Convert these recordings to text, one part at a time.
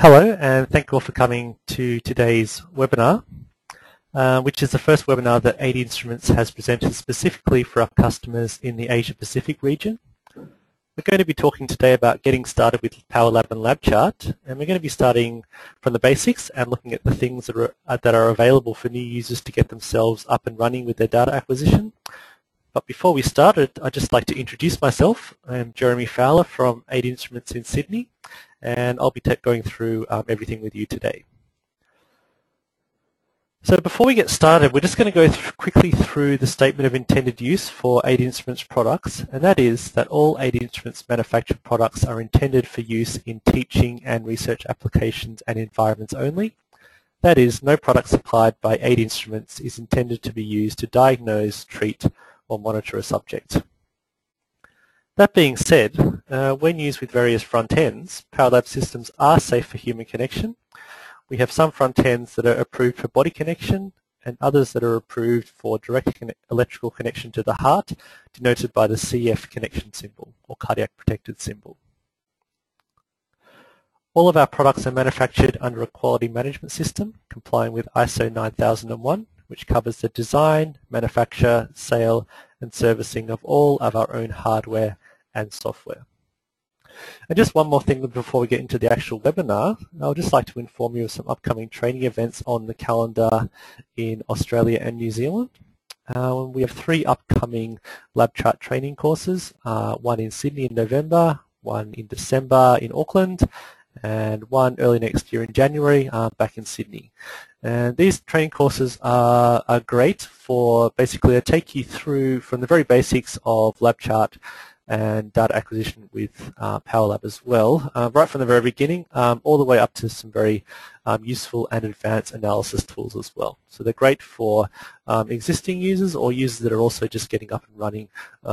Hello, and thank you all for coming to today's webinar, which is the first webinar that 80 Instruments has presented specifically for our customers in the Asia Pacific region. We're going to be talking today about getting started with PowerLab and LabChart, and we're going to be starting from the basics and looking at the things that are available for new users to get themselves up and running with their data acquisition. But before we started, I'd just like to introduce myself. I'm Jeremy Fowler from 80 Instruments in Sydney, and I'll be going through everything with you today. So before we get started, we're just going to go quickly through the statement of intended use for 80 Instruments products, and that is that all 80 Instruments manufactured products are intended for use in teaching and research applications and environments only. That is, no product supplied by 80 Instruments is intended to be used to diagnose, treat, or monitor a subject. That being said, when used with various front ends, PowerLab systems are safe for human connection. We have some front ends that are approved for body connection and others that are approved for direct electrical connection to the heart, denoted by the CF connection symbol or cardiac protected symbol. All of our products are manufactured under a quality management system complying with ISO 9001, which covers the design, manufacture, sale, and servicing of all of our own hardware and software. And just one more thing before we get into the actual webinar, I would just like to inform you of some upcoming training events on the calendar in Australia and New Zealand. We have 3 upcoming LabChart training courses, one in Sydney in November, one in December in Auckland, and one early next year in January back in Sydney. And these training courses are great for basically they take you through from the very basics of LabChart and data acquisition with PowerLab as well, right from the very beginning all the way up to some very useful and advanced analysis tools as well. So they're great for existing users or users that are also just getting up and running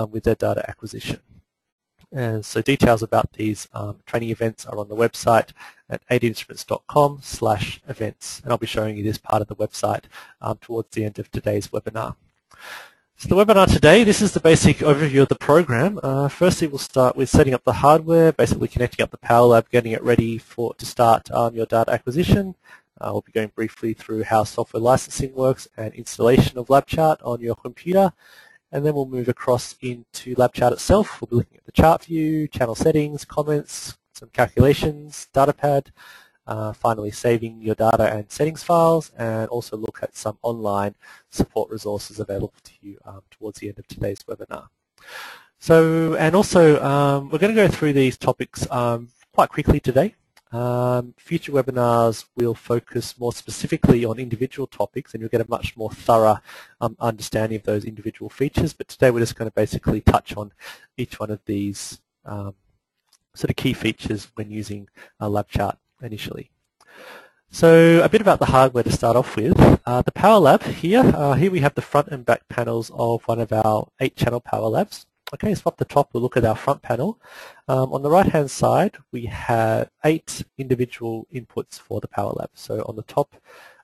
with their data acquisition. And so details about these training events are on the website at 80instruments.com/events, and I'll be showing you this part of the website towards the end of today's webinar. So the webinar today, this is the basic overview of the program. Firstly, we'll start with setting up the hardware, basically connecting up the PowerLab, getting it ready to start your data acquisition. We'll be going briefly through how software licensing works and installation of LabChart on your computer. And then we'll move across into LabChart itself. We'll be looking at the chart view, channel settings, comments, some calculations, datapad, finally saving your data and settings files, and also look at some online support resources available to you towards the end of today's webinar. So, and also we're going to go through these topics quite quickly today. Future webinars will focus more specifically on individual topics, and you'll get a much more thorough understanding of those individual features. But today we're just going to basically touch on each one of these sort of key features when using LabChart initially. So a bit about the hardware to start off with. The PowerLab here, here we have the front and back panels of one of our 8-channel PowerLabs. Okay, so up the top we'll look at our front panel. On the right-hand side we have 8 individual inputs for the PowerLab. So on the top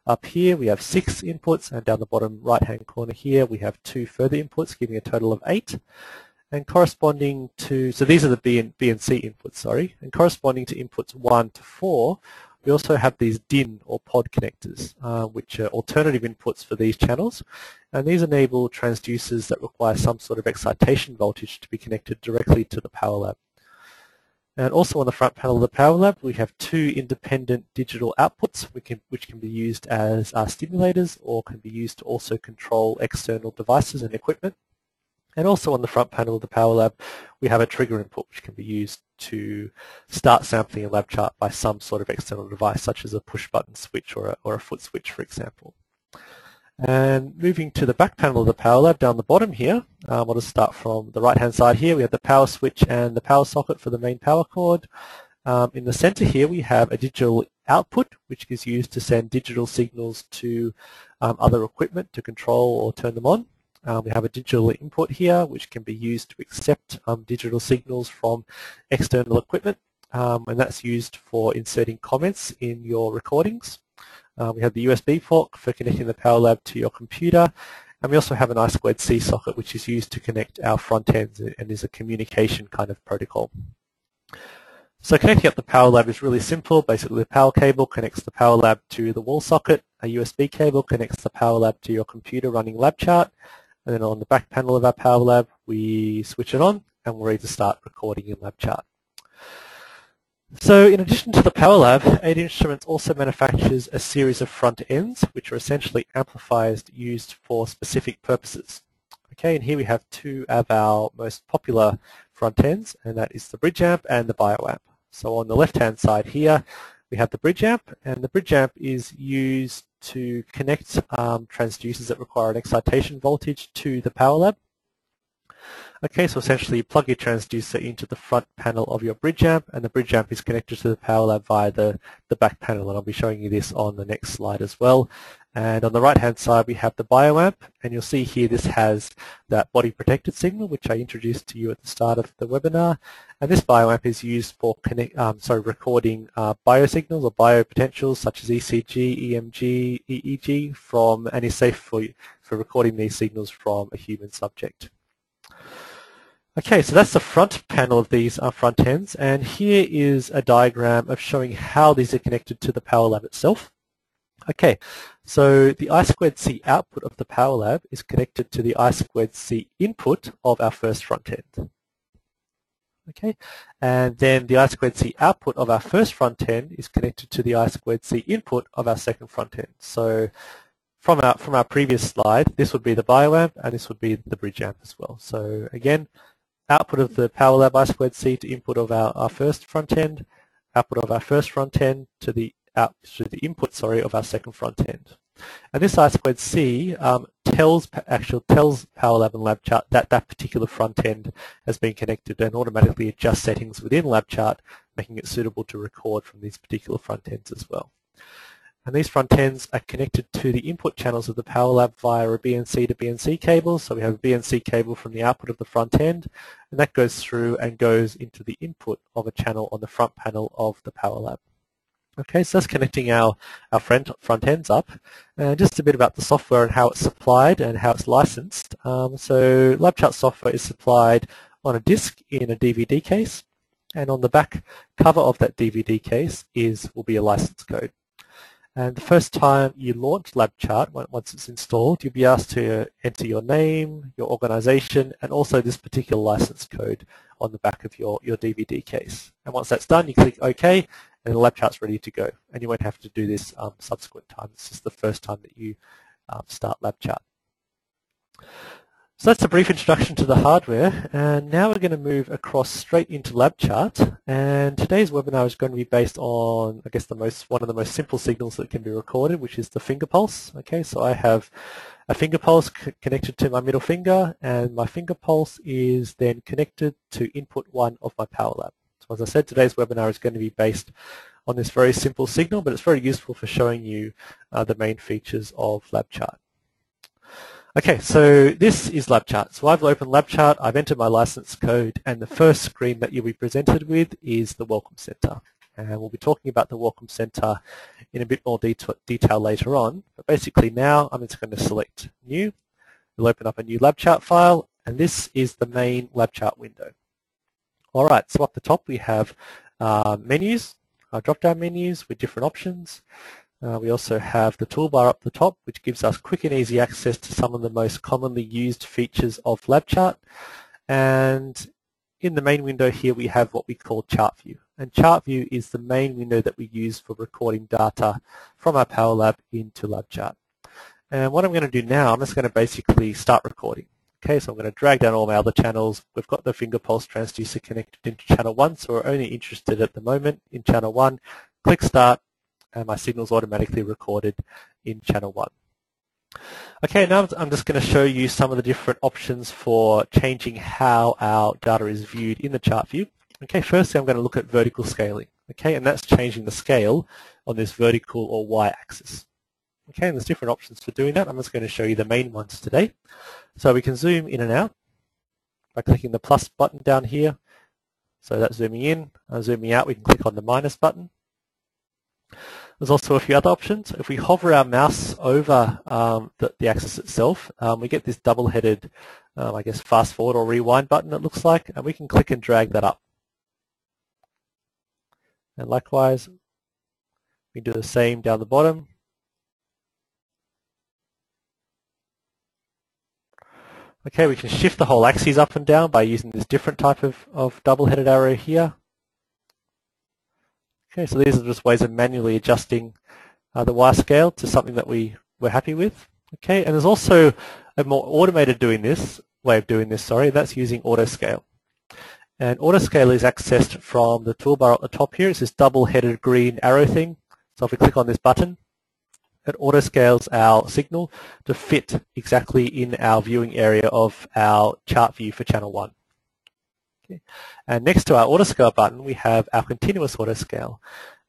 up here we have 6 inputs, and down the bottom right-hand corner here we have 2 further inputs, giving a total of 8. And corresponding to, so these are the B and C inputs, sorry, and corresponding to inputs 1 to 4, we also have these DIN or pod connectors, which are alternative inputs for these channels, and these enable transducers that require some sort of excitation voltage to be connected directly to the PowerLab. And also on the front panel of the PowerLab we have 2 independent digital outputs which can be used as stimulators or can be used to also control external devices and equipment. And also on the front panel of the PowerLab we have a trigger input which can be used to start sampling a LabChart by some sort of external device, such as a push-button switch or a foot switch, for example. And moving to the back panel of the PowerLab down the bottom here, I'll just start from the right-hand side here. We have the power switch and the power socket for the main power cord. In the center here we have a digital output which is used to send digital signals to other equipment to control or turn them on. We have a digital input here which can be used to accept digital signals from external equipment, and that's used for inserting comments in your recordings. We have the USB port for connecting the PowerLab to your computer, and we also have an I2C socket which is used to connect our front ends and is a communication kind of protocol. So connecting up the Power Lab is really simple. Basically, the power cable connects the Power Lab to the wall socket. A USB cable connects the Power Lab to your computer running LabChart. And then on the back panel of our Power Lab, we switch it on and we're ready to start recording in LabChart. So in addition to the Power Lab, 8 Instruments also manufactures a series of front ends, which are essentially amplifiers used for specific purposes. Okay, and here we have 2 of our most popular front ends, and that is the bridge amp and the bioamp. So on the left-hand side here, we have the bridge amp, and the bridge amp is used to connect transducers that require an excitation voltage to the Power Lab. Okay, so essentially you plug your transducer into the front panel of your bridge amp, and the bridge amp is connected to the Power Lab via the back panel, and I'll be showing you this on the next slide as well. And on the right hand side we have the bioamp, and you'll see here this has that body protected signal which I introduced to you at the start of the webinar, and this bioamp is used for recording biosignals or biopotentials such as ECG, EMG, EEG and is safe for recording these signals from a human subject. Okay, so that's the front panel of these front ends, and here is a diagram of showing how these are connected to the Power Lab itself. Okay, so the I2C output of the Power Lab is connected to the I2C input of our first front end. Okay, and then the I2C output of our first front end is connected to the I2C input of our second front end. So from our previous slide, this would be the bioamp and this would be the bridge amp as well. So again, output of the Power Lab I2C to input of our first front end, output of our first front end to the input of our second front end. And this I2C tells Power Lab and LabChart that that particular front end has been connected, and automatically adjusts settings within LabChart, making it suitable to record from these particular front ends as well. And these front ends are connected to the input channels of the Power Lab via a BNC to BNC cable. So we have a BNC cable from the output of the front end, and that goes through and goes into the input of a channel on the front panel of the Power Lab. Okay, so that's connecting our front ends up. And just a bit about the software and how it's supplied and how it's licensed. So LabChart software is supplied on a disk in a DVD case, and on the back cover of that DVD case will be a license code. And the first time you launch LabChart, once it's installed, you'll be asked to enter your name, your organization, and also this particular license code on the back of your DVD case. And once that's done, you click OK, and the LabChart's ready to go. And you won't have to do this subsequent time. This is the first time that you start LabChart. So that's a brief introduction to the hardware, and now we're going to move across straight into LabChart. And today's webinar is going to be based on, I guess, one of the most simple signals that can be recorded, which is the finger pulse. Okay, so I have a finger pulse connected to my middle finger, and my finger pulse is then connected to input 1 of my Power Lab. So as I said, today's webinar is going to be based on this very simple signal, but it's very useful for showing you the main features of LabChart. Okay, so this is LabChart. So I've opened LabChart, I've entered my license code, and the first screen that you'll be presented with is the Welcome Center. And we'll be talking about the Welcome Center in a bit more detail later on. But basically now I'm just going to select New. We'll open up a new LabChart file, and this is the main LabChart window. All right, so up the top we have menus, drop-down menus with different options. We also have the toolbar up the top, which gives us quick and easy access to some of the most commonly used features of LabChart. And in the main window here we have what we call Chart View. And Chart View is the main window that we use for recording data from our Power Lab into LabChart. And what I'm going to do now, I'm just going to basically start recording. Okay, so I'm going to drag down all my other channels. We've got the finger pulse transducer connected into channel 1, so we're only interested at the moment in channel 1. Click Start, and my signal's automatically recorded in channel 1. Okay, now I'm just going to show you some of the different options for changing how our data is viewed in the chart view. Okay, firstly I'm going to look at vertical scaling. Okay, and that's changing the scale on this vertical or y-axis. Okay, and there's different options for doing that. I'm just going to show you the main ones today. So we can zoom in and out by clicking the plus button down here. So that's zooming in. Zooming out, we can click on the minus button. There's also a few other options. If we hover our mouse over the axis itself, we get this double-headed, I guess, fast forward or rewind button, it looks like, and we can click and drag that up. And likewise, we do the same down the bottom. Okay, we can shift the whole axis up and down by using this different type of double-headed arrow here. Okay, so these are just ways of manually adjusting the Y scale to something that we're happy with. Okay, and there's also a more automated way of doing this, that's using auto scale. And auto scale is accessed from the toolbar at the top here. It's this double-headed green arrow thing. So if we click on this button, it auto scales our signal to fit exactly in our viewing area of our chart view for channel 1. Okay. And next to our auto scale button, we have our continuous auto scale.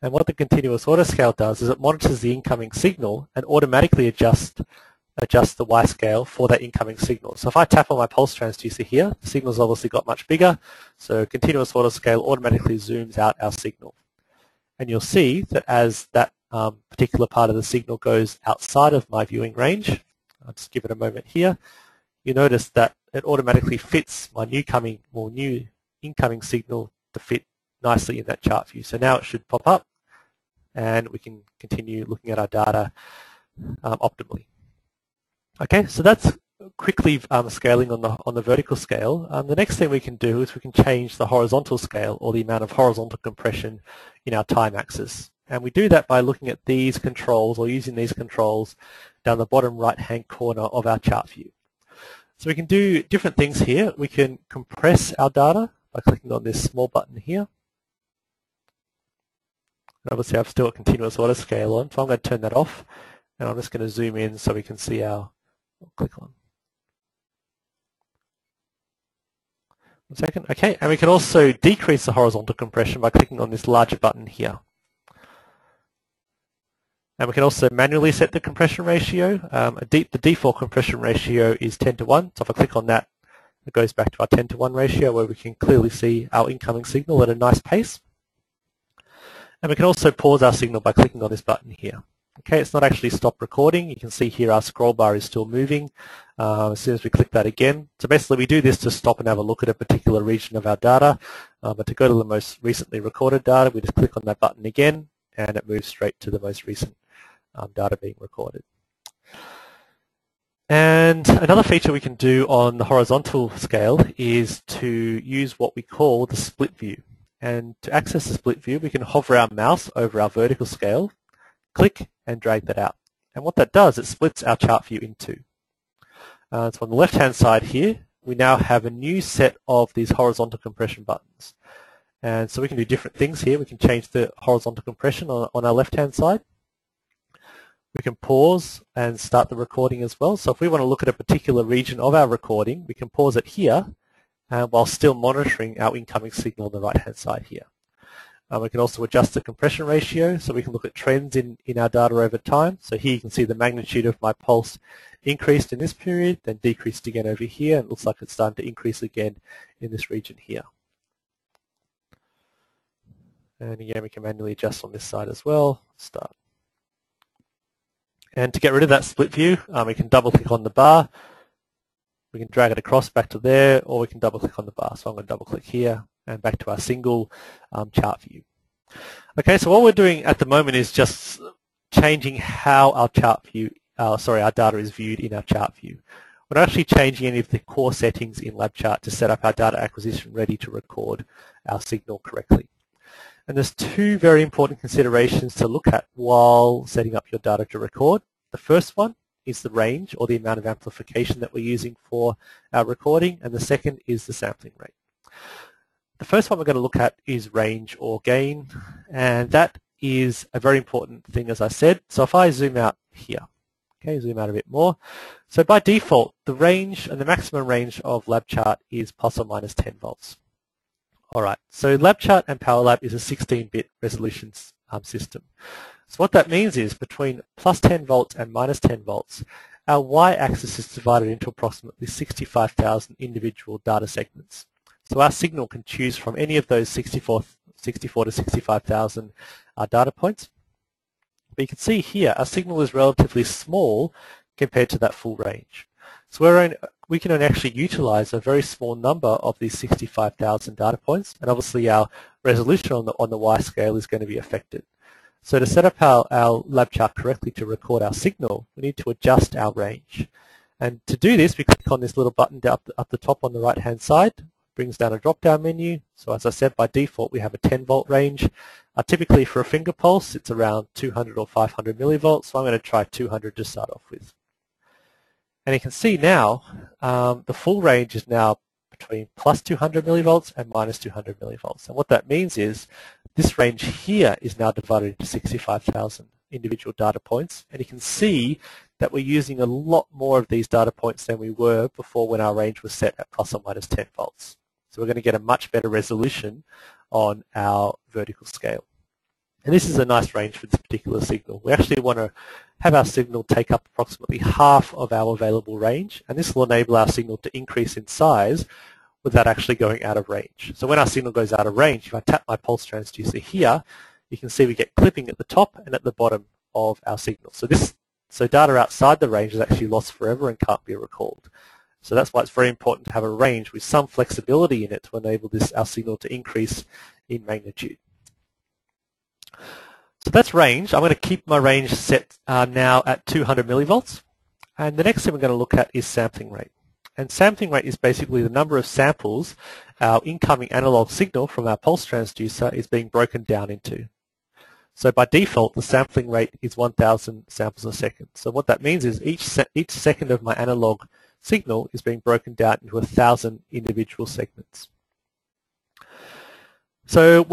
And what the continuous auto scale does is it monitors the incoming signal and automatically adjusts the Y scale for that incoming signal. So if I tap on my pulse transducer here, the signal's obviously got much bigger, so continuous auto scale automatically zooms out our signal. And you'll see that as that particular part of the signal goes outside of my viewing range, I'll just give it a moment here, you notice that it automatically fits my new incoming signal to fit nicely in that chart view. So now it should pop up and we can continue looking at our data optimally. Okay, so that's quickly scaling on the vertical scale. The next thing we can do is we can change the horizontal scale, or the amount of horizontal compression in our time axis. And we do that by looking at these controls, or using these controls down the bottom right-hand corner of our chart view. So we can do different things here. We can compress our data by clicking on this small button here. And obviously I've still got continuous auto scale on, so I'm going to turn that off. And I'm just going to zoom in so we can see our, click on. 1 second, okay, and we can also decrease the horizontal compression by clicking on this larger button here. And we can also manually set the compression ratio. The default compression ratio is 10:1, so if I click on that, it goes back to our 10:1 ratio where we can clearly see our incoming signal at a nice pace. And we can also pause our signal by clicking on this button here. Okay, it's not actually stopped recording. You can see here our scroll bar is still moving as soon as we click that again. So basically we do this to stop and have a look at a particular region of our data. But to go to the most recently recorded data, we just click on that button again and it moves straight to the most recent data being recorded. And another feature we can do on the horizontal scale is to use what we call the split view. And to access the split view, we can hover our mouse over our vertical scale, click and drag that out. And what that does, it splits our chart view in two. So on the left-hand side here, we now have a new set of these horizontal compression buttons. And so we can do different things here. We can change the horizontal compression on our left-hand side. We can pause and start the recording as well. So if we want to look at a particular region of our recording, we can pause it here while still monitoring our incoming signal on the right-hand side here. We can also adjust the compression ratio, so we can look at trends in our data over time. So here you can see the magnitude of my pulse increased in this period, then decreased again over here, and it looks like it's starting to increase again in this region here. And again, we can manually adjust on this side as well. Start. And to get rid of that split view, we can double-click on the bar. We can drag it across back to there, or we can double-click on the bar. So I'm going to double-click here and back to our single chart view. Okay, so what we're doing at the moment is just changing how our our data is viewed in our chart view. We're not actually changing any of the core settings in LabChart to set up our data acquisition ready to record our signal correctly. And there's two very important considerations to look at while setting up your data to record. The first one is the range, or the amount of amplification that we're using for our recording, and the second is the sampling rate. The first one we're going to look at is range or gain, and that is a very important thing, as I said. So if I zoom out here, okay, zoom out a bit more. So by default, the range and the maximum range of LabChart is plus or minus 10 volts. All right, so LabChart and PowerLab is a 16-bit resolution system. So what that means is between plus 10 volts and minus 10 volts, our y-axis is divided into approximately 65,000 individual data segments. So our signal can choose from any of those 64 to 65,000 data points. But you can see here, our signal is relatively small compared to that full range. So we're we can actually utilize a very small number of these 65,000 data points, and obviously our resolution on the Y scale is going to be affected. So to set up our LabChart correctly to record our signal, we need to adjust our range. And to do this, we click on this little button up the top on the right-hand side. Brings down a drop-down menu. So as I said, by default, we have a 10-volt range. Typically for a finger pulse, it's around 200 or 500 millivolts. So I'm going to try 200 to start off with. And you can see now the full range is now between plus 200 millivolts and minus 200 millivolts. And what that means is this range here is now divided into 65,000 individual data points. And you can see that we're using a lot more of these data points than we were before when our range was set at plus or minus 10 volts. So we're going to get a much better resolution on our vertical scale. And this is a nice range for this particular signal. We actually want to have our signal take up approximately half of our available range, and this will enable our signal to increase in size without actually going out of range. So when our signal goes out of range, if I tap my pulse transducer here, you can see we get clipping at the top and at the bottom of our signal. So data outside the range is actually lost forever and can't be recalled. So that's why it's very important to have a range with some flexibility in it to enable our signal to increase in magnitude. So that's range. I'm going to keep my range set now at 200 millivolts. And the next thing we're going to look at is sampling rate. And sampling rate is basically the number of samples our incoming analog signal from our pulse transducer is being broken down into. So by default, the sampling rate is 1,000 samples a second. So what that means is each second of my analog signal is being broken down into 1,000 individual segments. So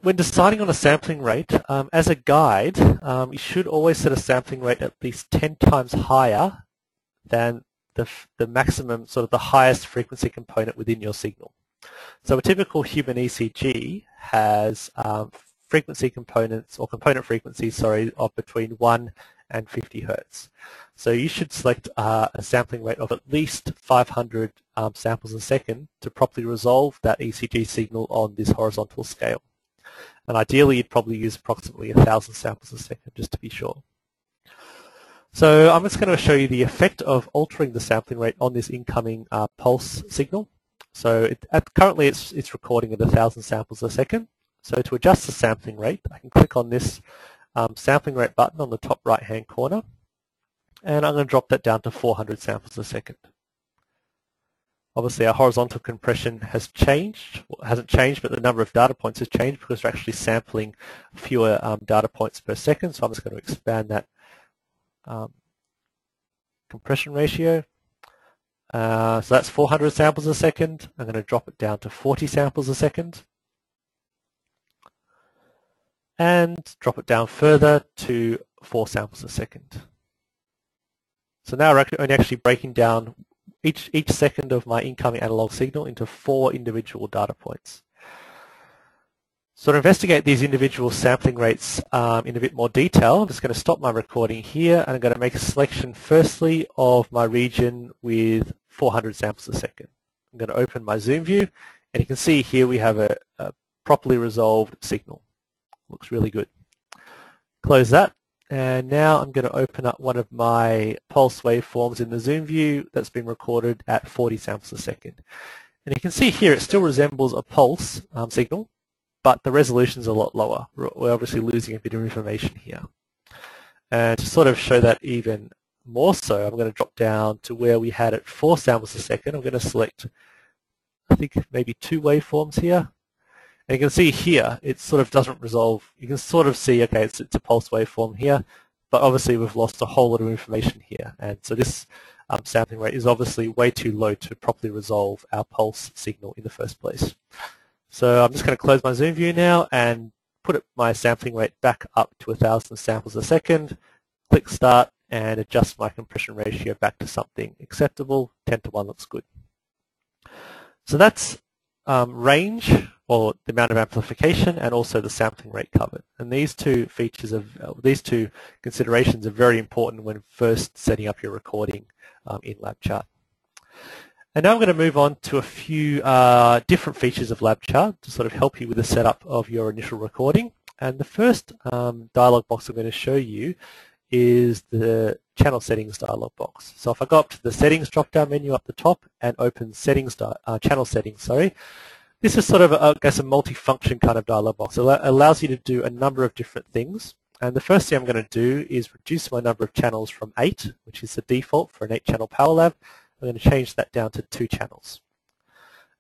when deciding on a sampling rate, as a guide, you should always set a sampling rate at least 10 times higher than the maximum, sort of the highest frequency component within your signal. So a typical human ECG has frequency components, or component frequencies, sorry, of between 1 and 50 hertz. So you should select a sampling rate of at least 500 samples a second to properly resolve that ECG signal on this horizontal scale. And ideally, you'd probably use approximately 1,000 samples a second just to be sure. So I'm just going to show you the effect of altering the sampling rate on this incoming pulse signal. So currently it's recording at 1,000 samples a second. So to adjust the sampling rate, I can click on this sampling rate button on the top right-hand corner, and I'm going to drop that down to 400 samples a second. Obviously, our horizontal compression has changed. Well, it hasn't changed, but the number of data points has changed because we're actually sampling fewer data points per second. So I'm just going to expand that compression ratio. So that's 400 samples a second. I'm going to drop it down to 40 samples a second. And drop it down further to 4 samples a second. So now we're only actually breaking down each second of my incoming analog signal into 4 individual data points. So to investigate these individual sampling rates in a bit more detail, I'm just going to stop my recording here, and I'm going to make a selection firstly of my region with 400 samples a second. I'm going to open my zoom view, and you can see here we have a properly resolved signal. Looks really good. Close that, and now I'm going to open up one of my pulse waveforms in the zoom view that's been recorded at 40 samples a second. And you can see here it still resembles a pulse signal, but the resolution is a lot lower. We're obviously losing a bit of information here. And to sort of show that even more so, I'm going to drop down to where we had it 4 samples a second. I'm going to select, I think, maybe 2 waveforms here. And you can see here, it sort of doesn't resolve. You can sort of see, okay, it's a pulse waveform here, but obviously we've lost a whole lot of information here. And so this sampling rate is obviously way too low to properly resolve our pulse signal in the first place. So I'm just going to close my zoom view now and put my sampling rate back up to 1,000 samples a second, click start, and adjust my compression ratio back to something acceptable. 10:1 looks good. So that's range, or the amount of amplification, and also the sampling rate covered. And these two considerations are very important when first setting up your recording in LabChart. And now I'm going to move on to a few different features of LabChart to sort of help you with the setup of your initial recording. And the first dialog box I'm going to show you is the channel settings dialog box. So if I go up to the settings drop-down menu up the top and open settings, channel settings, sorry, this is sort of, I guess, a multi-function kind of dialog box. It allows you to do a number of different things. And the first thing I'm going to do is reduce my number of channels from 8, which is the default for an 8-channel Power Lab. I'm going to change that down to 2 channels.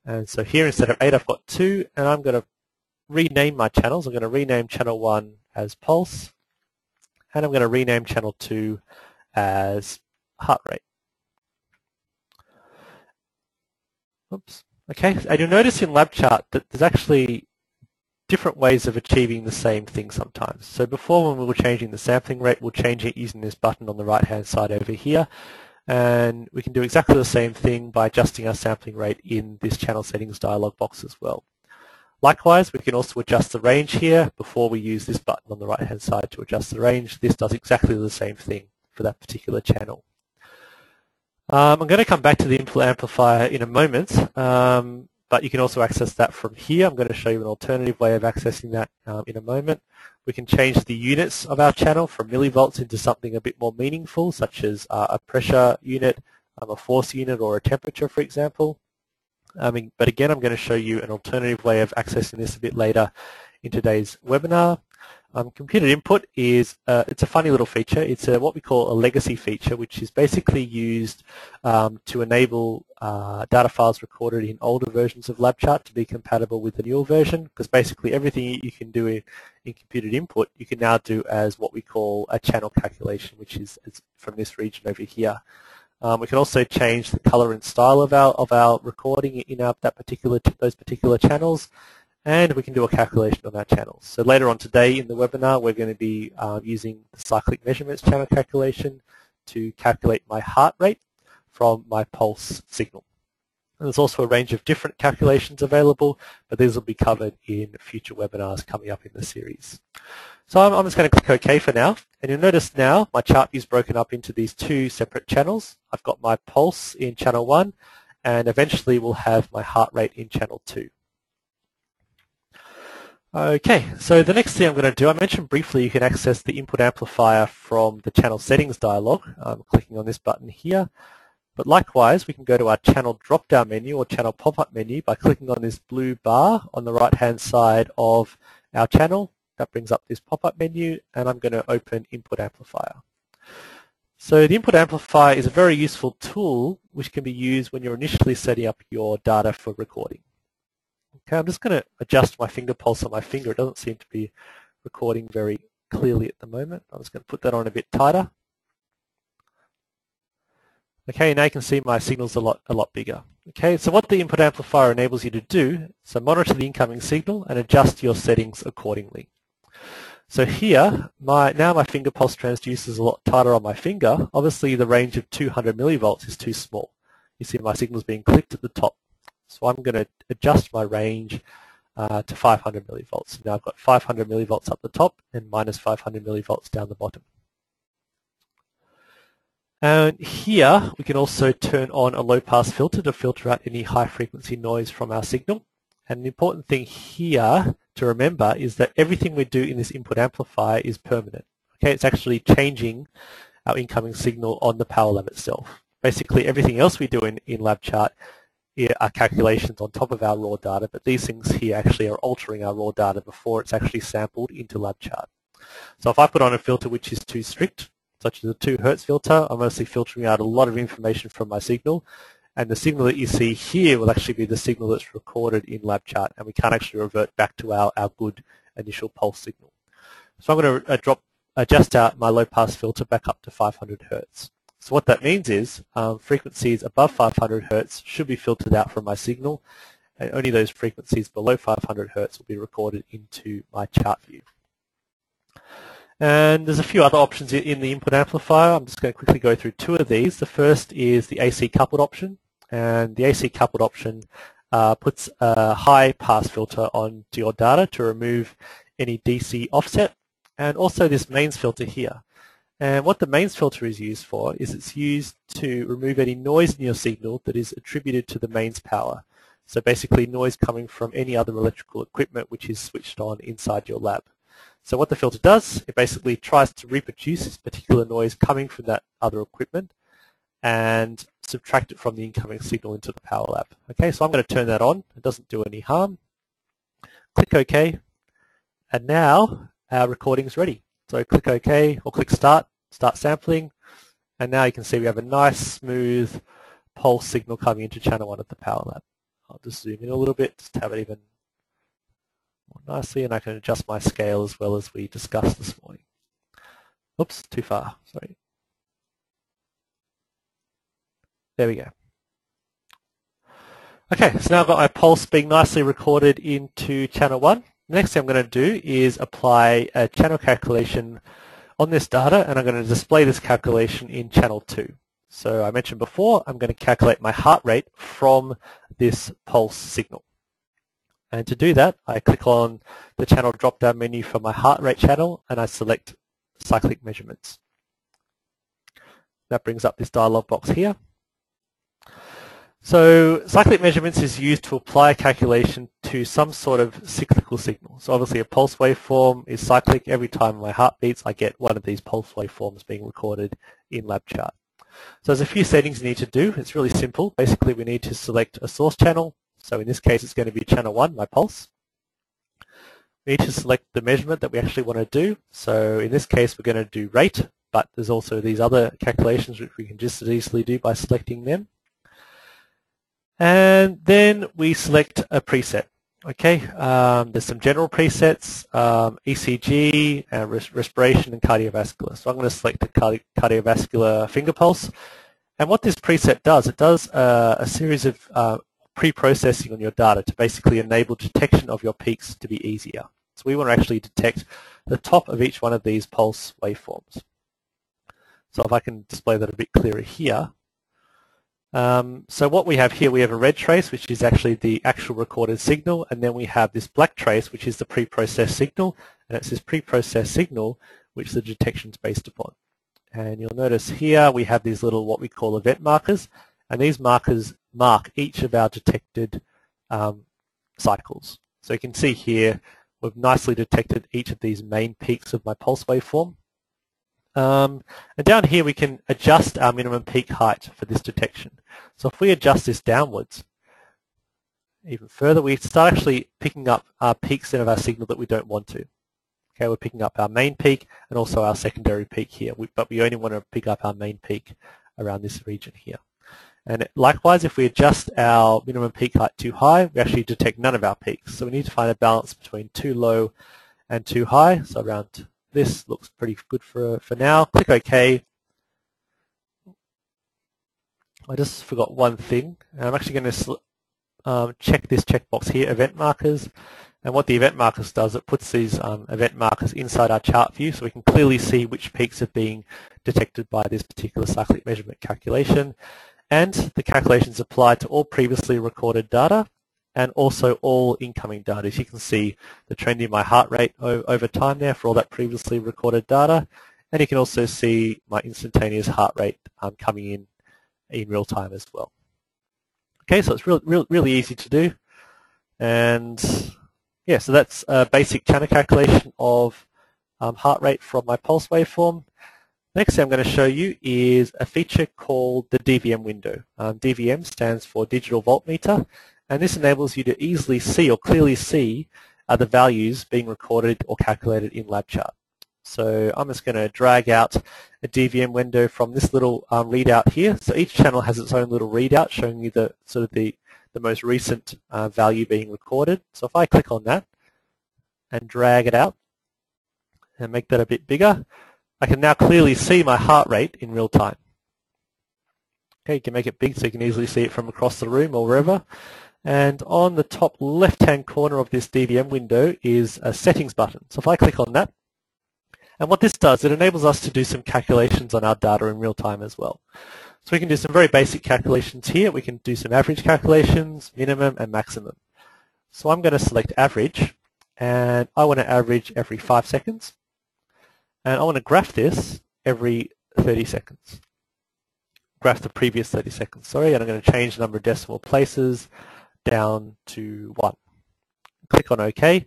And so here, instead of 8, I've got 2, and I'm going to rename my channels. I'm going to rename channel 1 as Pulse, and I'm going to rename channel 2 as Heart Rate. Oops. Okay, and you'll notice in LabChart that there's actually different ways of achieving the same thing sometimes. So before, when we were changing the sampling rate, we'll change it using this button on the right-hand side over here. And we can do exactly the same thing by adjusting our sampling rate in this channel settings dialog box as well. Likewise, we can also adjust the range here before we use this button on the right-hand side to adjust the range. This does exactly the same thing for that particular channel. I'm going to come back to the input amplifier in a moment, but you can also access that from here. I'm going to show you an alternative way of accessing that in a moment. We can change the units of our channel from millivolts into something a bit more meaningful, such as a pressure unit, a force unit, or a temperature, for example. But again, I'm going to show you an alternative way of accessing this a bit later in today's webinar. Computed input is it's a funny little feature. It's what we call a legacy feature, which is basically used to enable data files recorded in older versions of LabChart to be compatible with the newer version, because basically everything you can do in computed input you can now do as what we call a channel calculation, which is from this region over here. We can also change the color and style of our recording in those particular channels, and we can do a calculation on our channels. So later on today in the webinar, we're going to be using the cyclic measurements channel calculation to calculate my heart rate from my pulse signal. And there's also a range of different calculations available, but these will be covered in future webinars coming up in the series. So I'm just going to click OK for now, and you'll notice now my chart view is broken up into these 2 separate channels. I've got my pulse in channel 1, and eventually we'll have my heart rate in channel 2. Okay, so the next thing I'm going to do, I mentioned briefly you can access the input amplifier from the channel settings dialog. I'm clicking on this button here. But likewise, we can go to our channel drop-down menu or channel pop-up menu by clicking on this blue bar on the right-hand side of our channel. That brings up this pop-up menu, and I'm going to open Input Amplifier. So the Input Amplifier is a very useful tool which can be used when you're initially setting up your data for recording. Okay, I'm just going to adjust my finger pulse on my finger. It doesn't seem to be recording very clearly at the moment. I'm just going to put that on a bit tighter. Okay, now you can see my signal's a lot bigger. Okay, so what the input amplifier enables you to do, so monitor the incoming signal and adjust your settings accordingly. So here, now my finger pulse transducer is a lot tighter on my finger. Obviously the range of 200 millivolts is too small. You see my signal's being clicked at the top. So I'm going to adjust my range to 500 millivolts. Now I've got 500 millivolts up the top and minus 500 millivolts down the bottom. And here we can also turn on a low-pass filter to filter out any high-frequency noise from our signal. And the important thing here to remember is that everything we do in this input amplifier is permanent. Okay, it's actually changing our incoming signal on the Power Lab itself. Basically, everything else we do in LabChart are calculations on top of our raw data, but these things here actually are altering our raw data before it's actually sampled into LabChart. So if I put on a filter which is too strict, such as a 2 Hz filter, I'm mostly filtering out a lot of information from my signal, and the signal that you see here will actually be the signal that's recorded in LabChart, and we can't actually revert back to our good initial pulse signal. So I'm going to adjust out my low-pass filter back up to 500 Hz. So what that means is frequencies above 500 Hz should be filtered out from my signal, and only those frequencies below 500 Hz will be recorded into my chart view. And there's a few other options in the input amplifier. I'm just going to quickly go through 2 of these. The first is the AC coupled option, and the AC coupled option puts a high pass filter onto your data to remove any DC offset, and also this mains filter here. And what the mains filter is used for is it's used to remove any noise in your signal that is attributed to the mains power. So basically noise coming from any other electrical equipment which is switched on inside your lab. So what the filter does, it basically tries to reproduce this particular noise coming from that other equipment and subtract it from the incoming signal into the power lab. Okay, so I'm going to turn that on. It doesn't do any harm. Click OK, and now our recording is ready. So click OK or click Start sampling, and now you can see we have a nice smooth pulse signal coming into channel 1 of the power lab. I'll just zoom in a little bit just to have it even more nicely, and I can adjust my scale as well as we discussed this morning. Oops, too far, sorry. There we go. Okay, so now I've got my pulse being nicely recorded into channel 1. The next thing I'm going to do is apply a channel calculation on this data, and I'm going to display this calculation in channel 2. So I mentioned before, I'm going to calculate my heart rate from this pulse signal. And to do that, I click on the channel drop-down menu for my heart rate channel, and I select cyclic measurements. That brings up this dialog box here. So cyclic measurements is used to apply a calculation to some sort of cyclical signal. So obviously a pulse waveform is cyclic. Every time my heart beats, I get one of these pulse waveforms being recorded in LabChart. So there's a few settings you need to do. It's really simple. Basically, we need to select a source channel. So in this case, it's going to be channel 1, my pulse. We need to select the measurement that we actually want to do. So in this case, we're going to do rate, but there's also these other calculations which we can just as easily do by selecting them. And then we select a preset. Okay, there's some general presets, ECG, respiration, and cardiovascular. So I'm going to select the cardiovascular finger pulse. And what this preset does, it does a series of pre-processing on your data to basically enable detection of your peaks to be easier. So we want to actually detect the top of each one of these pulse waveforms. So if I can display that a bit clearer here. So what we have here, we have a red trace, which is actually the actual recorded signal, and then we have this black trace, which is the pre-processed signal, and it's this pre-processed signal which the detection is based upon. And you'll notice here we have these little what we call event markers, and these markers mark each of our detected cycles. So you can see here we've nicely detected each of these main peaks of my pulse waveform. And down here we can adjust our minimum peak height for this detection. So if we adjust this downwards even further, we start actually picking up our peaks of our signal that we don't want to. Okay, we're picking up our main peak and also our secondary peak here, but we only want to pick up our main peak around this region here. And likewise, if we adjust our minimum peak height too high, we actually detect none of our peaks. So we need to find a balance between too low and too high. So around this looks pretty good for now. Click OK. I just forgot one thing. I'm actually going to check this checkbox here, event markers. And what the event markers does, it puts these event markers inside our chart view so we can clearly see which peaks are being detected by this particular cyclic measurement calculation. And the calculations apply to all previously recorded data and also all incoming data. As you can see the trend in my heart rate over time there for all that previously recorded data. And you can also see my instantaneous heart rate coming in real time as well. Okay, so it's really easy to do. And yeah, so that's a basic channel calculation of heart rate from my pulse waveform. Next thing I'm going to show you is a feature called the DVM window. DVM stands for digital voltmeter, and this enables you to easily see or clearly see the values being recorded or calculated in LabChart. So I'm just going to drag out a DVM window from this little readout here. So each channel has its own little readout showing you the sort of the most recent value being recorded. So if I click on that and drag it out and make that a bit bigger, I can now clearly see my heart rate in real time. Okay, you can make it big so you can easily see it from across the room or wherever. And on the top left-hand corner of this DVM window is a settings button. So if I click on that, and what this does, it enables us to do some calculations on our data in real time as well. So we can do some very basic calculations here. We can do some average calculations, minimum and maximum. So I'm going to select average, and I want to average every 5 seconds. And I want to graph this every 30 seconds. Graph the previous 30 seconds, sorry, and I'm going to change the number of decimal places down to 1. Click on OK.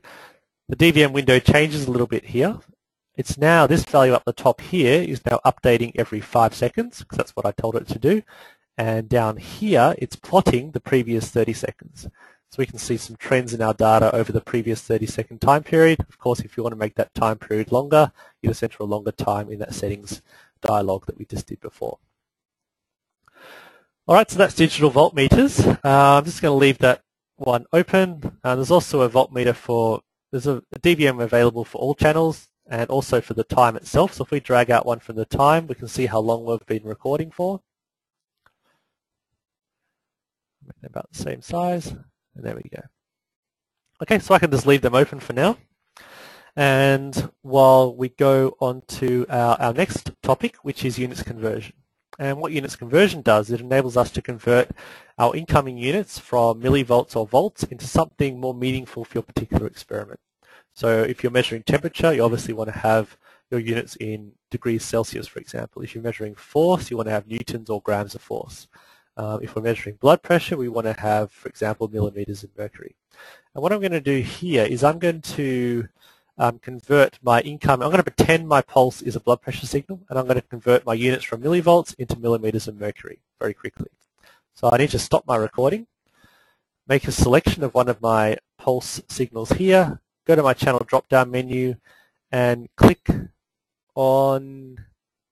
the DVM window changes a little bit here. It's now, this value up the top here is now updating every 5 seconds, because that's what I told it to do. And down here, it's plotting the previous 30 seconds. So we can see some trends in our data over the previous 30-second time period. Of course, if you want to make that time period longer, you just enter a longer time in that settings dialog that we just did before. All right, so that's digital voltmeters. I'm just going to leave that one open. There's also a voltmeter for, there's a DVM available for all channels and also for the time itself. So if we drag out one from the time, we can see how long we've been recording for. About the same size, and there we go. Okay, so I can just leave them open for now. And while we go on to our next topic, which is units conversion. And what units conversion does, it enables us to convert our incoming units from millivolts or volts into something more meaningful for your particular experiment. So if you're measuring temperature, you obviously want to have your units in degrees Celsius, for example. If you're measuring force, you want to have newtons or grams of force. If we're measuring blood pressure, we want to have, for example, millimeters of mercury. And what I'm going to do here is I'm going to convert my income. I'm going to pretend my pulse is a blood pressure signal, and I'm going to convert my units from millivolts into millimeters of mercury very quickly. So I need to stop my recording, make a selection of one of my pulse signals here, go to my channel drop-down menu, and click on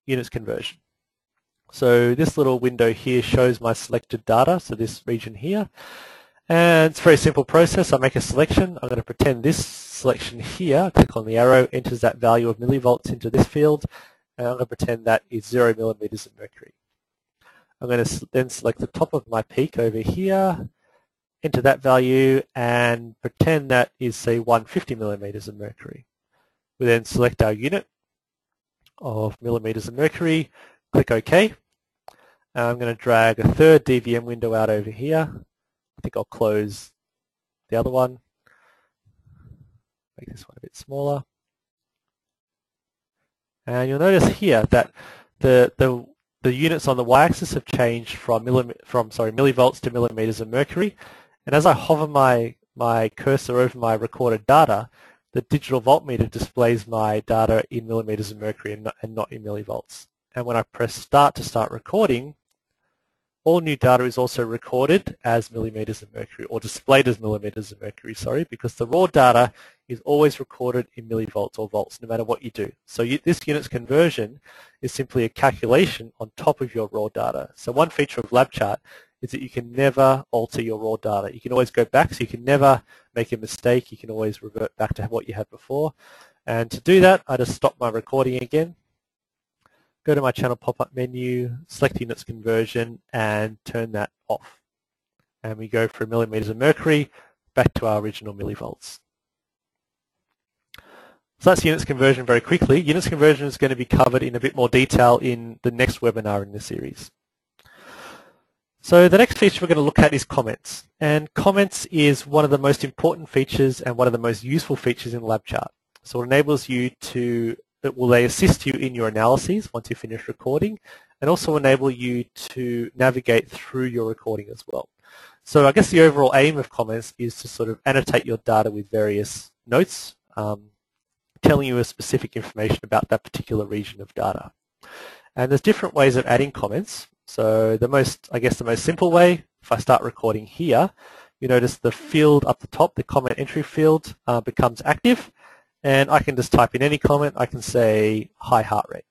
units conversion. So this little window here shows my selected data, so this region here. And it's a very simple process. I make a selection. I'm going to pretend this selection here, click on the arrow, enters that value of millivolts into this field, and I'm going to pretend that is 0 millimeters of mercury. I'm going to then select the top of my peak over here, enter that value, and pretend that is, say, 150 millimeters of mercury. We then select our unit of millimeters of mercury, click OK. I'm going to drag a third DVM window out over here. I think I'll close the other one, make this one a bit smaller. And you'll notice here that the units on the y-axis have changed from millivolts to millimeters of mercury. And as I hover my cursor over my recorded data, the digital voltmeter displays my data in millimeters of mercury and not in millivolts. And when I press start to start recording, all new data is also recorded as millimeters of mercury, or displayed as millimeters of mercury, sorry, because the raw data is always recorded in millivolts or volts, no matter what you do. So this units conversion is simply a calculation on top of your raw data. So one feature of LabChart is that you can never alter your raw data. You can always go back, so you can never make a mistake. You can always revert back to what you had before. And to do that, I just stop my recording again, go to my channel pop-up menu, select units conversion, and turn that off. And we go from millimeters of mercury back to our original millivolts. So that's units conversion very quickly. Units conversion is going to be covered in a bit more detail in the next webinar in this series. So the next feature we're going to look at is comments. And comments is one of the most important features and one of the most useful features in LabChart. So it enables you to they assist you in your analyses once you finish recording, and also enable you to navigate through your recording as well. So I guess the overall aim of comments is to sort of annotate your data with various notes, telling you a specific information about that particular region of data. And there's different ways of adding comments. So the most simple way, if I start recording here, you notice the field up the top, the comment entry field, becomes active. And I can just type in any comment. I can say high heart rate.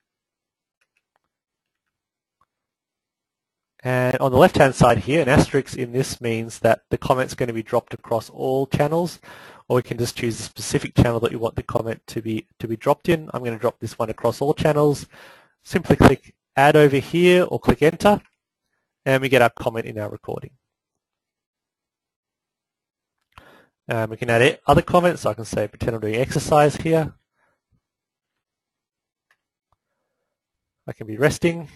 And on the left-hand side here, an asterisk in this means that the comment's going to be dropped across all channels, or we can just choose a specific channel that you want the comment to be dropped in. I'm going to drop this one across all channels. Simply click Add over here or click Enter, and we get our comment in our recording. We can add other comments. So I can say, pretend I'm doing exercise here. I can be resting.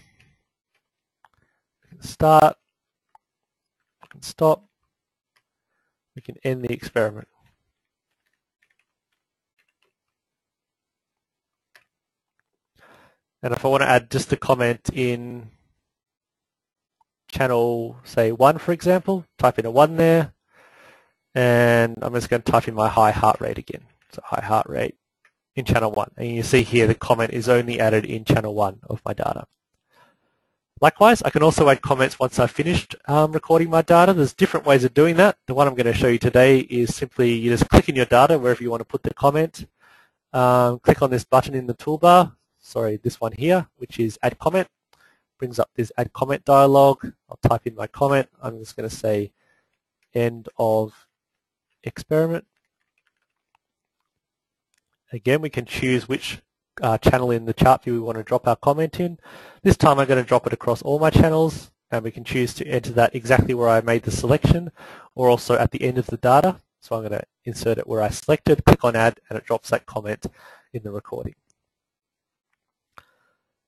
I can start. I can stop. We can end the experiment. And if I want to add just a comment in channel, say 1, for example, type in a 1 there. And I'm just going to type in my high heart rate again. so high heart rate, in channel 1. And you see here the comment is only added in channel 1 of my data. Likewise, I can also add comments once I've finished recording my data. There's different ways of doing that. The one I'm going to show you today is simply you just click in your data wherever you want to put the comment. Click on this button in the toolbar, sorry, this one here, which is Add Comment. Brings up this Add Comment dialog. I'll type in my comment. I'm just going to say End of Experiment. Again, we can choose which channel in the chart view we want to drop our comment in. This time I'm going to drop it across all my channels, and we can choose to enter that exactly where I made the selection or also at the end of the data. So I'm going to insert it where I selected, click on Add, and it drops that comment in the recording.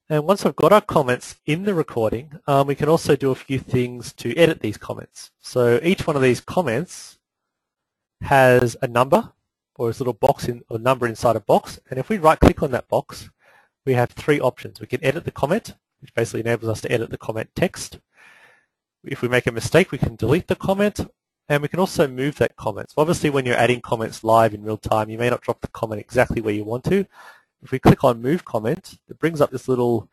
And once I've got our comments in the recording, we can also do a few things to edit these comments. So each one of these comments has a number, or a little box or number inside a box, and if we right-click on that box, we have 3 options. We can edit the comment, which basically enables us to edit the comment text. If we make a mistake, we can delete the comment, and we can also move that comment. So obviously when you're adding comments live in real time, you may not drop the comment exactly where you want to. If we click on Move Comment, it brings up this little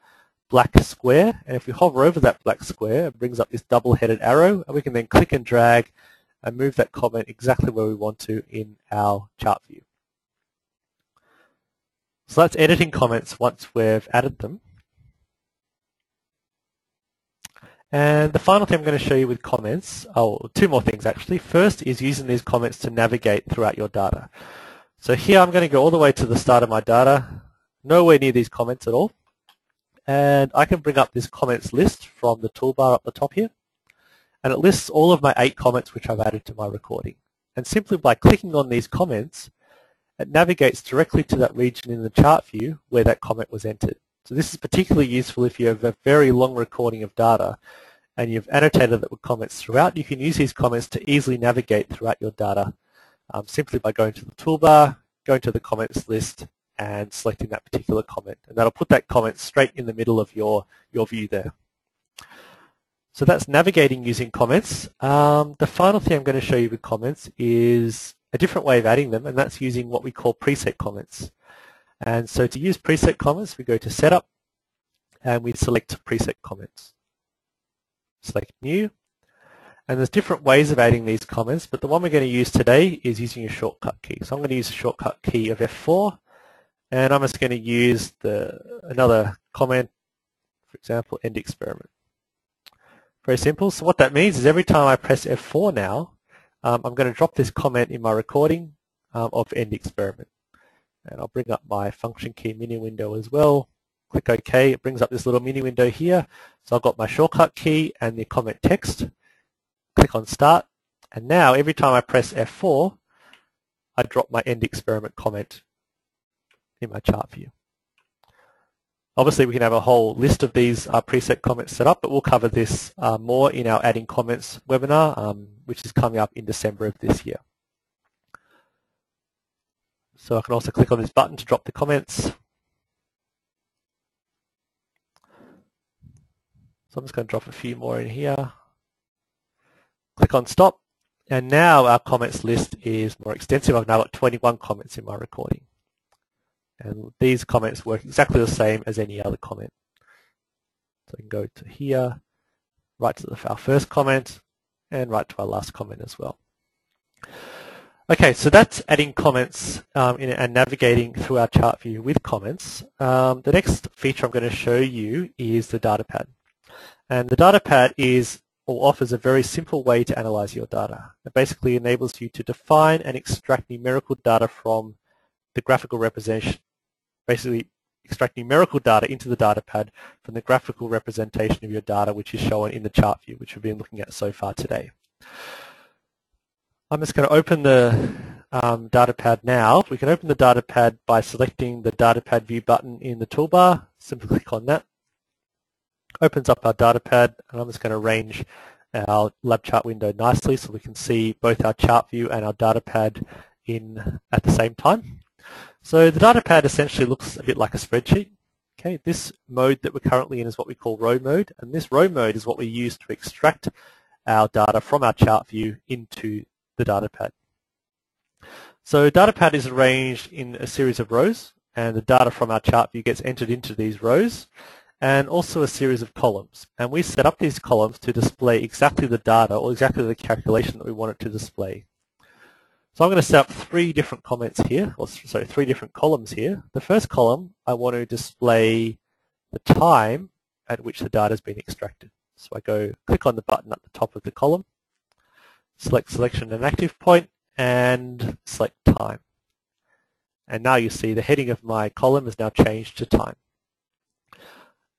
black square, and if we hover over that black square, it brings up this double-headed arrow, and we can then click and drag and move that comment exactly where we want to in our chart view. So that's editing comments once we've added them. And the final thing I'm going to show you with comments, 2 more things actually. First is using these comments to navigate throughout your data. So here I'm going to go all the way to the start of my data, nowhere near these comments at all. And I can bring up this comments list from the toolbar up the top here. And it lists all of my 8 comments which I've added to my recording. And simply by clicking on these comments, it navigates directly to that region in the chart view where that comment was entered. So this is particularly useful if you have a very long recording of data and you've annotated it with comments throughout. You can use these comments to easily navigate throughout your data simply by going to the toolbar, going to the comments list, and selecting that particular comment. And that'll put that comment straight in the middle of your view there. So that's navigating using comments. The final thing I'm going to show you with comments is a different way of adding them, and that's using what we call preset comments. And so to use preset comments, we go to Setup, and we select Preset Comments. Select New. And there's different ways of adding these comments, but the one we're going to use today is using a shortcut key. So I'm going to use a shortcut key of F4, and I'm just going to use another comment, for example, End Experiment. Very simple. So what that means is every time I press F4 now, I'm going to drop this comment in my recording of End Experiment. And I'll bring up my function key mini window as well. Click OK. It brings up this little mini window here. So I've got my shortcut key and the comment text. Click on Start. And now every time I press F4, I drop my End Experiment comment in my chart view. Obviously, we can have a whole list of these preset comments set up, but we'll cover this more in our Adding Comments webinar, which is coming up in December of this year. So I can also click on this button to drop the comments. So I'm just going to drop a few more in here. Click on Stop, and now our comments list is more extensive. I've now got 21 comments in my recording. And these comments work exactly the same as any other comment. So I can go to here, right to our first comment, and right to our last comment as well. Okay, so that's adding comments and navigating through our chart view with comments. The next feature I'm going to show you is the data pad. And the data pad offers a very simple way to analyze your data. It basically enables you to define and extract numerical data from the graphical representation. Basically extract numerical data into the data pad from the graphical representation of your data, which is shown in the chart view, which we've been looking at so far today. I'm just going to open the data pad now. We can open the data pad by selecting the data pad view button in the toolbar. Simply click on that. Opens up our data pad, and I'm just going to arrange our LabChart window nicely so we can see both our chart view and our data pad at the same time. So the data pad essentially looks a bit like a spreadsheet. Okay, this mode that we're currently in is what we call row mode, and this row mode is what we use to extract our data from our chart view into the data pad. So DataPad is arranged in a series of rows, and the data from our chart view gets entered into these rows, and also a series of columns. And we set up these columns to display exactly the data or exactly the calculation that we want it to display. So I'm going to set up three different comments here, or sorry, three different columns here. The first column, I want to display the time at which the data has been extracted. So I go click on the button at the top of the column, select selection and active point, and select time. And now you see the heading of my column is now changed to time.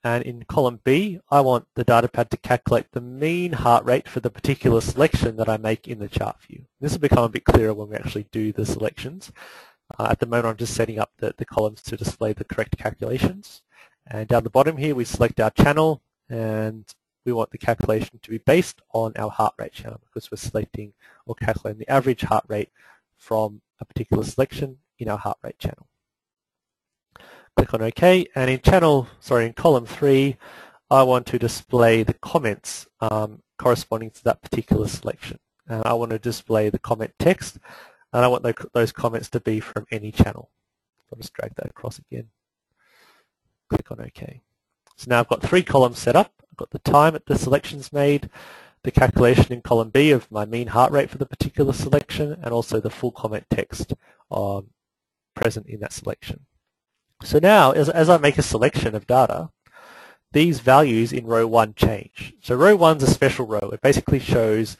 And in column B, I want the DataPad to calculate the mean heart rate for the particular selection that I make in the chart view. This will become a bit clearer when we actually do the selections. At the moment, I'm just setting up the columns to display the correct calculations. And down the bottom here, we select our channel, and we want the calculation to be based on our heart rate channel because we're selecting or calculating the average heart rate from a particular selection in our heart rate channel. Click on OK, and in column 3, I want to display the comments corresponding to that particular selection. And I want to display the comment text, and I want those comments to be from any channel. I'll just drag that across again. Click on OK. So now I've got three columns set up. I've got the time that the selection's made, the calculation in column B of my mean heart rate for the particular selection, and also the full comment text present in that selection. So now, as I make a selection of data, these values in row 1 change. So row 1's a special row. It basically shows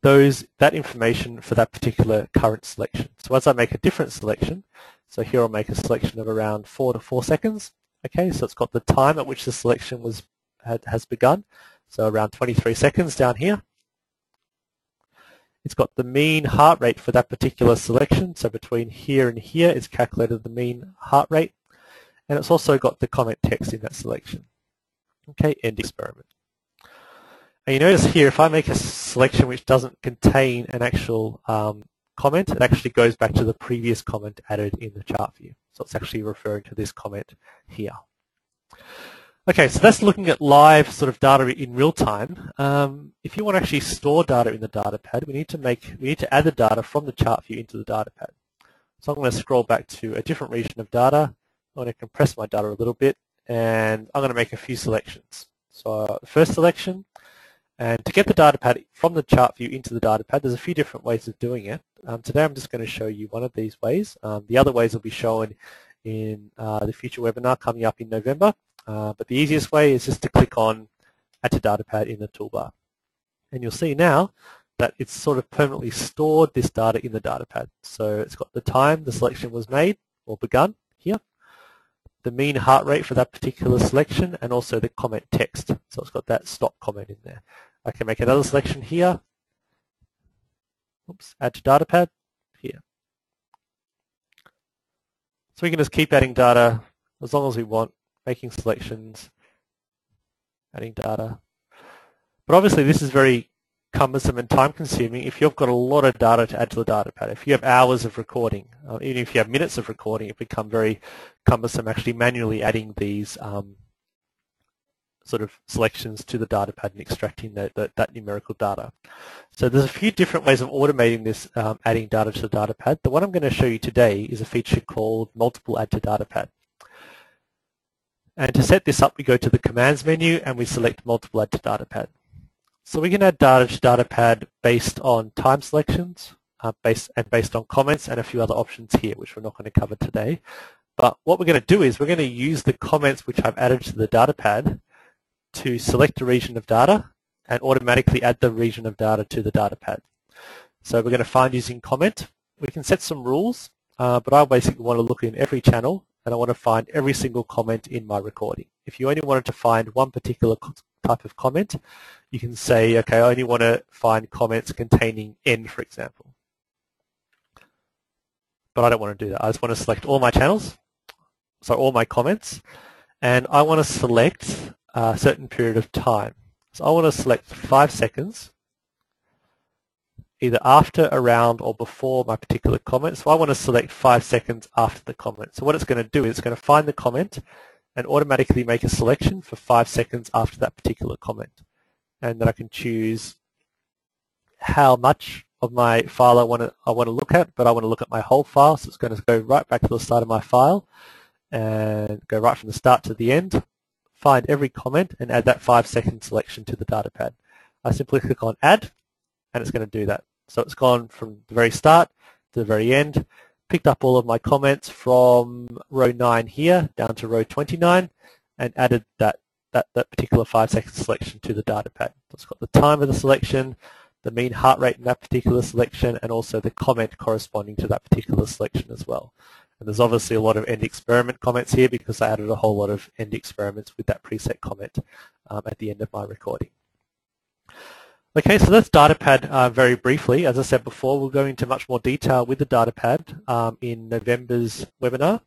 that information for that particular current selection. So as I make a different selection, so here I'll make a selection of around 4 to 4 seconds. Okay, so it's got the time at which the selection has begun, so around 23 seconds down here. It's got the mean heart rate for that particular selection, so between here and here it's calculated the mean heart rate. And it's also got the comment text in that selection. Okay, end experiment. And you notice here, if I make a selection which doesn't contain an actual comment, it actually goes back to the previous comment added in the chart view. So it's actually referring to this comment here. Okay, so that's looking at live sort of data in real time. If you want to actually store data in the DataPad, we need to add the data from the chart view into the DataPad. So I'm going to scroll back to a different region of data. I'm going to compress my data a little bit, and I'm going to make a few selections. So the first selection, and to get the DataPad from the chart view into the DataPad, there's a few different ways of doing it. Today I'm just going to show you one of these ways. The other ways will be shown in the future webinar coming up in November, but the easiest way is just to click on Add to DataPad in the toolbar. And you'll see now that it's sort of permanently stored this data in the DataPad. So it's got the time the selection was made or begun here, the mean heart rate for that particular selection, and also the comment text. So it's got that stop comment in there. I can make another selection here. Oops, add to DataPad here. So we can just keep adding data as long as we want, making selections, adding data. But obviously this is very cumbersome and time-consuming if you've got a lot of data to add to the DataPad. If you have hours of recording, even if you have minutes of recording, it becomes very cumbersome actually manually adding these sort of selections to the DataPad and extracting that numerical data. So there's a few different ways of automating this adding data to the DataPad. The one I'm going to show you today is a feature called Multiple Add to DataPad. And to set this up, we go to the Commands menu and we select Multiple Add to DataPad. So we can add data to DataPad based on time selections, based on comments, and a few other options here, which we're not going to cover today. But what we're going to do is we're going to use the comments which I've added to the DataPad to select a region of data and automatically add the region of data to the DataPad. So we're going to find using comment. We can set some rules, but I basically want to look in every channel and I want to find every single comment in my recording. If you only wanted to find one particular type of comment, you can say, okay, I only want to find comments containing N, for example. But I don't want to do that. I just want to select all my channels, so all my comments, and I want to select a certain period of time. So I want to select 5 seconds, either after, around, or before my particular comment. So I want to select 5 seconds after the comment. So what it's going to do is it's going to find the comment and automatically make a selection for 5 seconds after that particular comment. And then I can choose how much of my file I want to look at, but I want to look at my whole file. So it's going to go right back to the start of my file and go right from the start to the end. Find every comment and add that 5-second selection to the data pad. I simply click on Add, and it's going to do that. So it's gone from the very start to the very end, picked up all of my comments from row 9 here down to row 29, and added that particular 5-second selection to the data pad. So it's got the time of the selection, the mean heart rate in that particular selection, and also the comment corresponding to that particular selection as well. And there's obviously a lot of end experiment comments here because I added a whole lot of end experiments with that preset comment at the end of my recording. Okay, so that's DataPad very briefly. As I said before, we'll go into much more detail with the DataPad in November's webinar.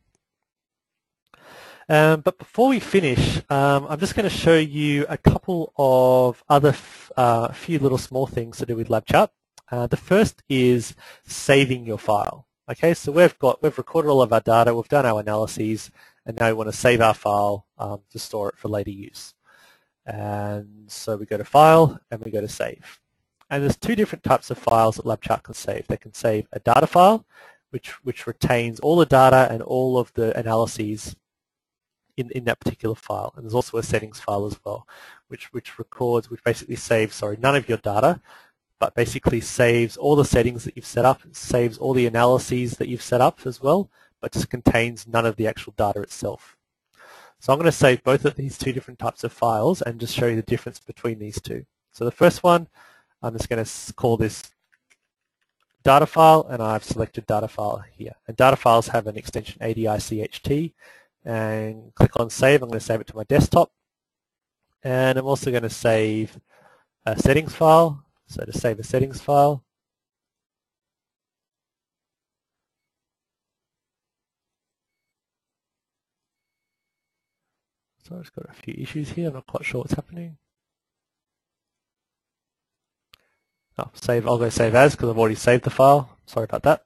But before we finish, I'm just going to show you a couple of other few little small things to do with LabChart. The first is saving your file. Okay, so we've recorded all of our data, we've done our analyses, and now we want to save our file to store it for later use. And so we go to File and we go to Save. And there's two different types of files that LabChart can save. They can save a data file, which retains all the data and all of the analyses in that particular file. And there's also a settings file as well, which basically saves, none of your data, but basically saves all the settings that you've set up, saves all the analyses that you've set up as well, but just contains none of the actual data itself. So I'm going to save both of these two different types of files and just show you the difference between these two. So the first one, I'm just going to call this data file, and I've selected data file here. And data files have an extension ADICHT, and click on Save. I'm going to save it to my desktop. And I'm also going to save a settings file. So to save a settings file, so I've just got a few issues here. I'm not quite sure what's happening. Oh, save. I'll go save as because I've already saved the file. Sorry about that.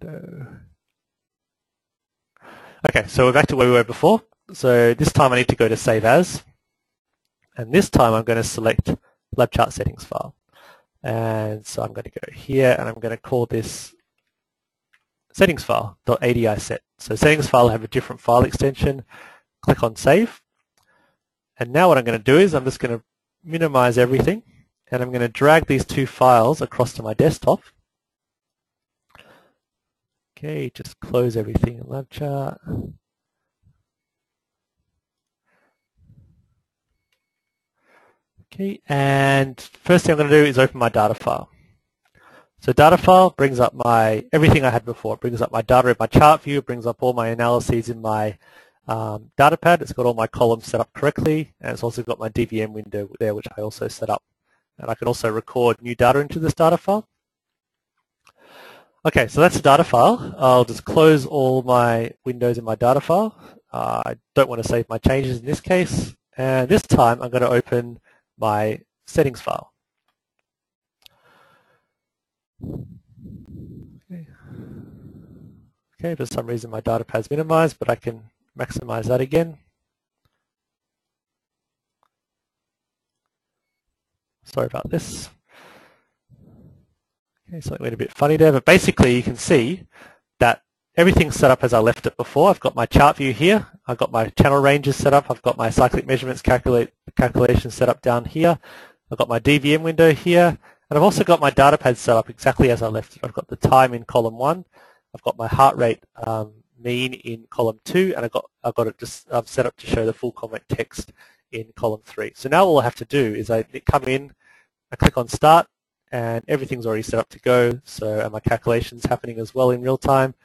No. Okay, so we're back to where we were before. So this time I need to go to Save As. And this time I'm going to select LabChart settings file. And so I'm going to go here and I'm going to call this settings file .adiset. So settings file have a different file extension. Click on Save. And now what I'm going to do is I'm just going to minimize everything and I'm going to drag these two files across to my desktop. Okay, just close everything in LabChart. Okay, and first thing I'm going to do is open my data file. So data file brings up everything I had before. It brings up my data in my chart view. It brings up all my analyses in my data pad. It's got all my columns set up correctly, and it's also got my DVM window there, which I also set up. And I can also record new data into this data file. Okay, so that's the data file. I'll just close all my windows in my data file. I don't want to save my changes in this case. And this time I'm going to open my settings file. Okay, for some reason my data pad's minimized, but I can maximize that again. Sorry about this. Okay, something went a bit funny there, but basically you can see that everything's set up as I left it before. I've got my chart view here. I've got my channel ranges set up. I've got my cyclic measurements calculations set up down here. I've got my DVM window here. And I've also got my data pad set up exactly as I left it. I've got the time in column 1. I've got my heart rate mean in column 2. And I've got it just set up to show the full comment text in column 3. So now all I have to do is I come in, I click on Start, and everything's already set up to go. So my calculations happening as well in real time.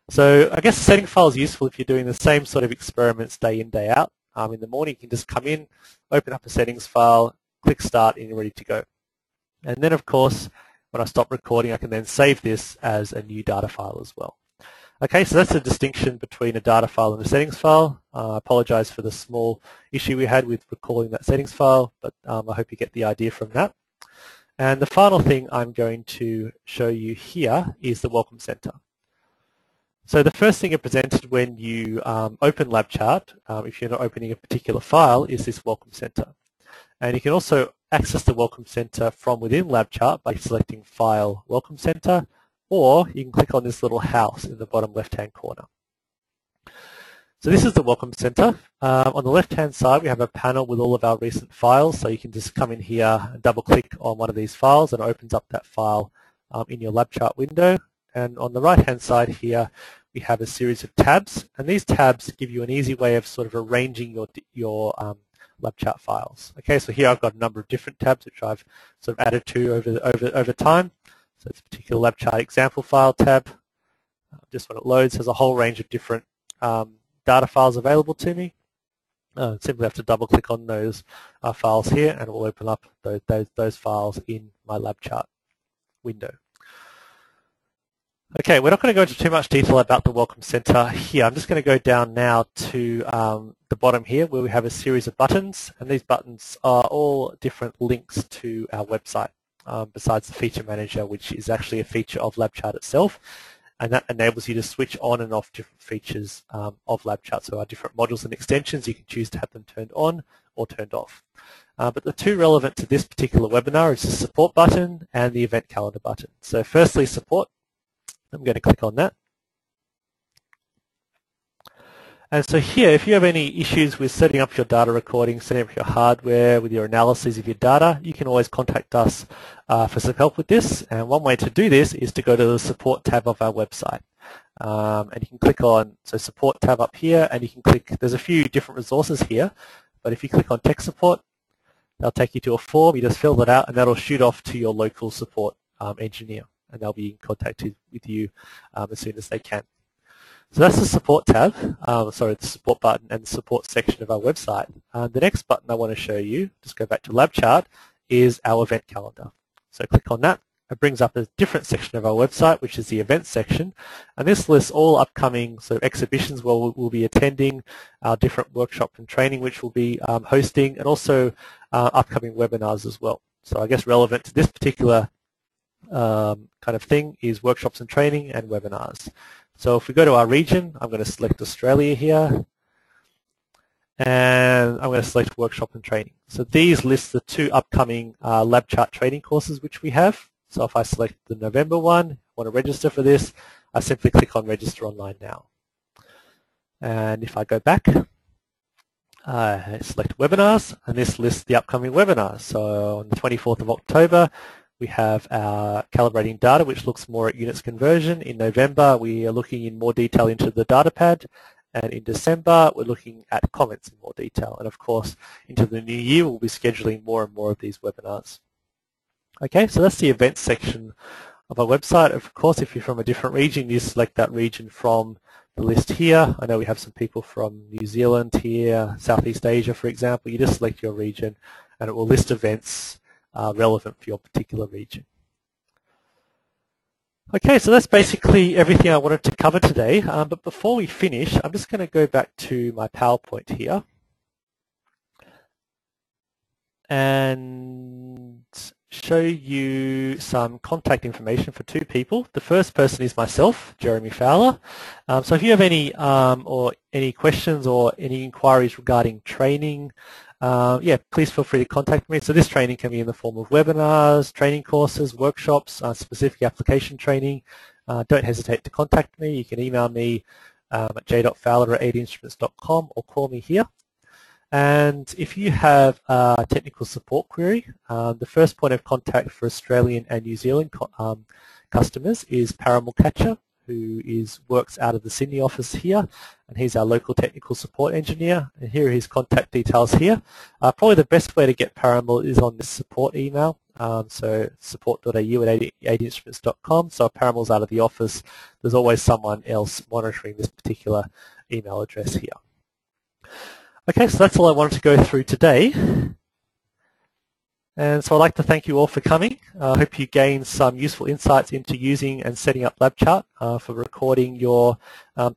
So I guess the setting file is useful if you're doing the same sort of experiments day in, day out. In the morning you can just come in, open up a settings file, click Start, and you're ready to go. And then of course when I stop recording I can then save this as a new data file as well. Okay, so that's the distinction between a data file and a settings file. I apologize for the small issue we had with recalling that settings file, but I hope you get the idea from that. And the final thing I'm going to show you here is the Welcome Center. So the first thing you're presented when you open LabChart, if you're not opening a particular file, is this Welcome Center. And you can also access the Welcome Center from within LabChart by selecting File, Welcome Center, or you can click on this little house in the bottom left-hand corner. So this is the Welcome Center. On the left-hand side, we have a panel with all of our recent files, so you can just come in here and double-click on one of these files, and it opens up that file in your LabChart window. And on the right-hand side here, we have a series of tabs, and these tabs give you an easy way of sort of arranging your LabChart files. Okay, so here I've got a number of different tabs which I've sort of added to over time. So this particular LabChart example file tab, just when it loads, has a whole range of different data files available to me. Simply have to double-click on those files here, and it will open up those files in my LabChart window. Okay, we're not going to go into too much detail about the Welcome Center here. I'm just going to go down now to the bottom here where we have a series of buttons, and these buttons are all different links to our website besides the Feature Manager, which is actually a feature of LabChart itself, and that enables you to switch on and off different features of LabChart. So our different modules and extensions, you can choose to have them turned on or turned off. But the two relevant to this particular webinar is the Support button and the Event Calendar button. So firstly, Support. I'm going to click on that. And so here, if you have any issues with setting up your data recording, setting up your hardware, with your analysis of your data, you can always contact us for some help with this. And one way to do this is to go to the Support tab of our website. And you can click on the Support tab up here, and you can click, there's a few different resources here, but if you click on Tech Support, they'll take you to a form. You just fill that out, and that'll shoot off to your local support engineer, and they'll be in contact with you as soon as they can. So that's the Support tab, the Support button and the Support section of our website. The next button I want to show you, just go back to LabChart, is our Event Calendar. So click on that. It brings up a different section of our website, which is the Events section, and this lists all upcoming sort of exhibitions where we'll be attending, our different workshops and training which we'll be hosting, and also upcoming webinars as well. So I guess relevant to this particular kind of thing is workshops and training and webinars. So if we go to our region, I'm going to select Australia here, and I'm going to select workshop and training. So these list the two upcoming LabChart training courses which we have. So if I select the November one, I want to register for this, I simply click on Register Online Now. And if I go back, I select Webinars, and this lists the upcoming webinars. So on the 24th of October, we have our Calibrating Data, which looks more at units conversion. In November, we are looking in more detail into the data pad. And in December, we're looking at comments in more detail. And of course, into the new year, we'll be scheduling more and more of these webinars. Okay, so that's the events section of our website. Of course, if you're from a different region, you select that region from the list here. I know we have some people from New Zealand here, Southeast Asia, for example. You just select your region, and it will list events relevant for your particular region. Okay, so that's basically everything I wanted to cover today. But before we finish, I'm just going to go back to my PowerPoint here and show you some contact information for two people. The first person is myself, Jeremy Fowler. So if you have any questions or any inquiries regarding training, please feel free to contact me. So this training can be in the form of webinars, training courses, workshops, specific application training. Don't hesitate to contact me. You can email me at j.fowler@8instruments.com or call me here. And if you have a technical support query, the first point of contact for Australian and New Zealand customers is Parimal Katcha, who works out of the Sydney office here, and he's our local technical support engineer. And here are his contact details here. Probably the best way to get Parimal is on this support email, so support.au@8instruments.com. So if Parimal's out of the office, there's always someone else monitoring this particular email address here. Okay, so that's all I wanted to go through today. And so I'd like to thank you all for coming. I hope you gained some useful insights into using and setting up LabChart for recording your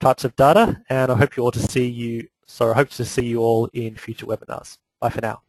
types of data. And I hope to see you all in future webinars. Bye for now.